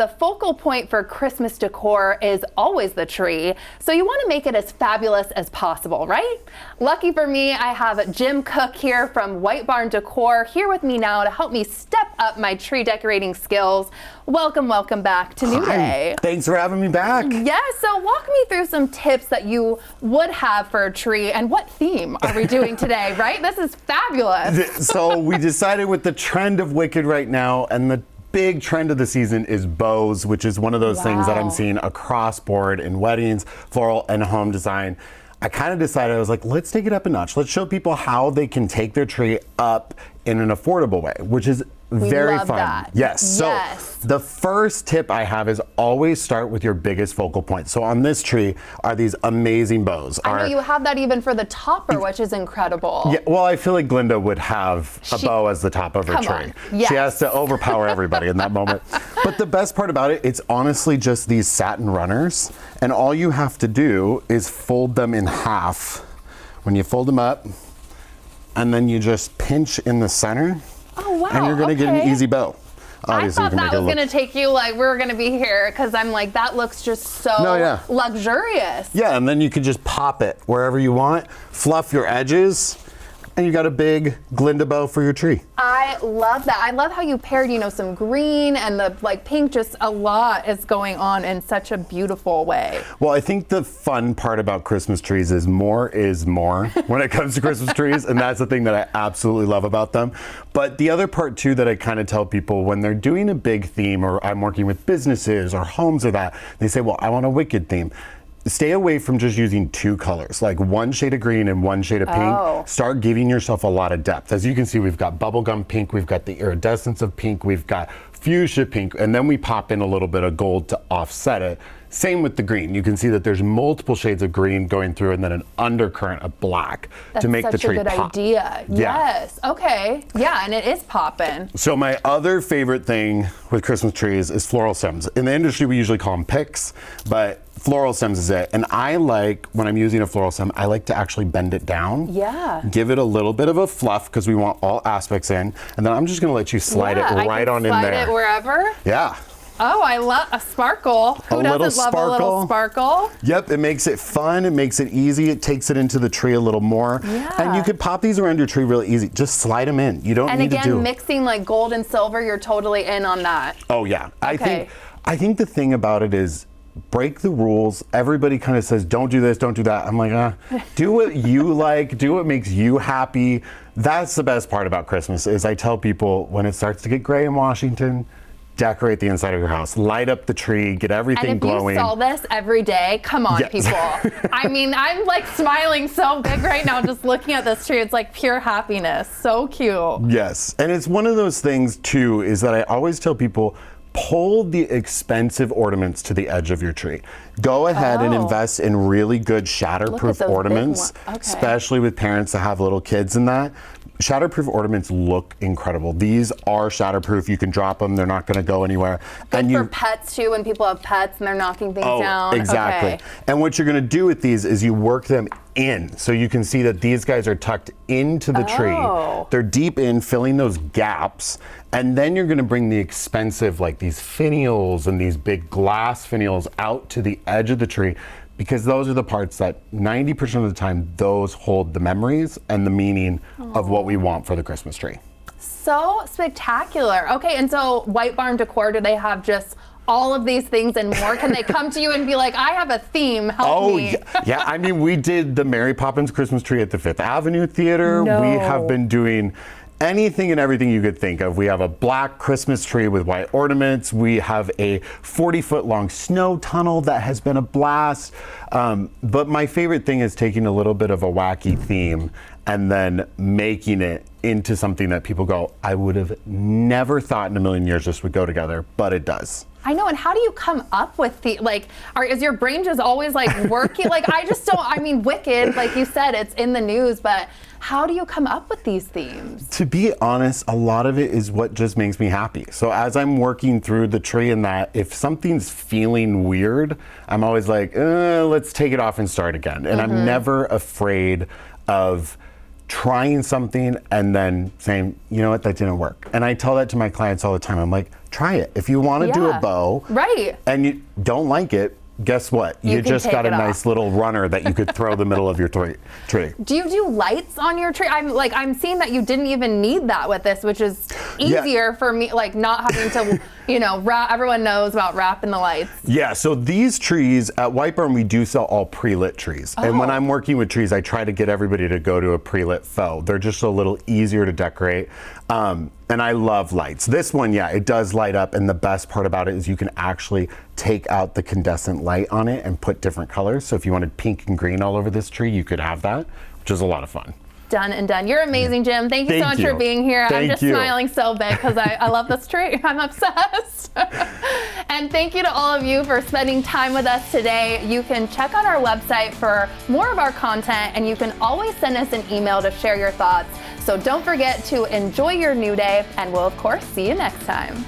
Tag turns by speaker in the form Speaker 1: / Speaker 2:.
Speaker 1: the focal point for Christmas decor is always the tree, so you want to make it as fabulous as possible, right? Lucky for me, I have Jim Cook here from White Barn Decor here with me now to help me step up my tree decorating skills. Welcome back to New Day.
Speaker 2: Thanks for having me back.
Speaker 1: Yes, so walk me through some tips that you would have for a tree, and what theme are we doing today, right? This is fabulous.
Speaker 2: So we decided with the trend of Wicked right now, and the big trend of the season is bows, which is one of those things that I'm seeing across board in weddings, floral, and home design. I kind of decided, I was like, let's take it up a notch. Let's show people how they can take their tree up in an affordable way, which is very fun.
Speaker 1: That.
Speaker 2: Yes. So the first tip I have is always start with your biggest focal point. So on this tree are these amazing bows.
Speaker 1: I know you have that even for the topper, which is incredible.
Speaker 2: Yeah, well, I feel like Glinda would have a bow as the top of her tree.
Speaker 1: Yes.
Speaker 2: She has to overpower everybody in that moment. But the best part about it, it's honestly just these satin runners, and all you have to do is fold them in half. When you fold them up, and then you just pinch in the center.
Speaker 1: Oh, wow.
Speaker 2: And you're going to get an easy bow.
Speaker 1: Obviously, I thought that was going to take you, like, we were going to be here, because I'm like, that looks just so luxurious.
Speaker 2: Yeah, and then you could just pop it wherever you want, fluff your edges, and you got a big Glinda bow for your tree.
Speaker 1: I love that. I love how you paired, you know, some green and the pink. Just a lot is going on in such a beautiful way.
Speaker 2: Well, I think the fun part about Christmas trees is more when it comes to Christmas trees, and that's the thing that I absolutely love about them. But the other part too that I kind of tell people when they're doing a big theme, or I'm working with businesses or homes or that, they say, well, I want a Wicked theme. Stay away from just using two colors, like one shade of green and one shade of pink. Start giving yourself a lot of depth. As you can see, we've got bubblegum pink, we've got the iridescence of pink, we've got fuchsia pink, and then we pop in a little bit of gold to offset it. Same with the green. You can see that there's multiple shades of green going through, and then an undercurrent of black to make the tree pop.
Speaker 1: That's such a good idea. Yes. Okay. Yeah, and it is popping.
Speaker 2: So my other favorite thing with Christmas trees is floral stems. In the industry, we usually call them picks, but floral stems is it. And I like, when I'm using a floral stem, I like to actually bend it down.
Speaker 1: Yeah.
Speaker 2: Give it a little bit of a fluff, because we want all aspects in. And then I'm just gonna let you slide it right on in there.
Speaker 1: Slide it wherever?
Speaker 2: Yeah.
Speaker 1: Oh, I love a sparkle. Who doesn't love a little sparkle?
Speaker 2: Yep, it makes it fun, it makes it easy, it takes it into the tree a little more.
Speaker 1: Yeah.
Speaker 2: And you could pop these around your tree really easy. Just slide them in. You don't need to do.
Speaker 1: And again, mixing like gold and silver, you're totally in on that.
Speaker 2: Oh yeah.
Speaker 1: Okay.
Speaker 2: I think the thing about it is, break the rules. Everybody kind of says, don't do this, don't do that. I'm like, do what you like, do what makes you happy. That's the best part about Christmas, is I tell people when it starts to get gray in Washington, decorate the inside of your house, light up the tree, get everything glowing.
Speaker 1: And if you saw this every day, come on, people. I mean, I'm like smiling so big right now just looking at this tree. It's like pure happiness. So cute.
Speaker 2: Yes, and it's one of those things too, is that I always tell people, pull the expensive ornaments to the edge of your tree. Go ahead and invest in really good shatterproof ornaments, especially with parents that have little kids in that. Shatterproof ornaments look incredible. These are shatterproof. You can drop them. They're not going to go anywhere.
Speaker 1: Good for pets too, when people have pets and they're knocking things down.
Speaker 2: Exactly.
Speaker 1: Okay.
Speaker 2: And what you're going to do with these is you work them in. So you can see that these guys are tucked into the tree. They're deep in, filling those gaps. And then you're going to bring the expensive, like these finials and these big glass finials, out to the edge of the tree, because those are the parts that 90% of the time, those hold the memories and the meaning of what we want for the Christmas tree.
Speaker 1: So spectacular. Okay, and so White Barn Decor, do they have just all of these things and more? Can they come to you and be like, I have a theme, help me?
Speaker 2: Yeah. I mean, we did the Mary Poppins Christmas tree at the Fifth Avenue Theater. We have been doing anything and everything you could think of. We have a black Christmas tree with white ornaments. We have a 40-foot long snow tunnel that has been a blast. But my favorite thing is taking a little bit of a wacky theme and then making it into something that people go, I would have never thought in a million years this would go together, but it does.
Speaker 1: I know, and how do you come up with the, like, is your brain just always like working? Like, I just don't, I mean, Wicked, like you said, it's in the news, but how do you come up with these themes?
Speaker 2: To be honest, a lot of it is what just makes me happy. So as I'm working through the tree and that, if something's feeling weird, I'm always like, let's take it off and start again. And I'm never afraid of trying something and then saying, you know what, that didn't work. And I tell that to my clients all the time. I'm like, try it. If you want to do a bow,
Speaker 1: right,
Speaker 2: and you don't like it, guess what? You just got a nice little runner that you could throw the middle of your tree.
Speaker 1: Do you do lights on your tree? I'm seeing that you didn't even need that with this, which is easier for me, like not having to, wrap. Everyone knows about wrapping the lights.
Speaker 2: Yeah, so these trees at White Barn, we do sell all pre-lit trees. And when I'm working with trees, I try to get everybody to go to a pre-lit faux. They're just a little easier to decorate. And I love lights. This one, yeah, it does light up, and the best part about it is you can actually take out the incandescent light on it and put different colors. So if you wanted pink and green all over this tree, you could have that, which is a lot of fun.
Speaker 1: Done and done. You're amazing, Jim. Thank you so much for being here. I'm just smiling so big because I love this tree. I'm obsessed. And thank you to all of you for spending time with us today. You can check out our website for more of our content, and you can always send us an email to share your thoughts. So don't forget to enjoy your new day, and we'll of course see you next time.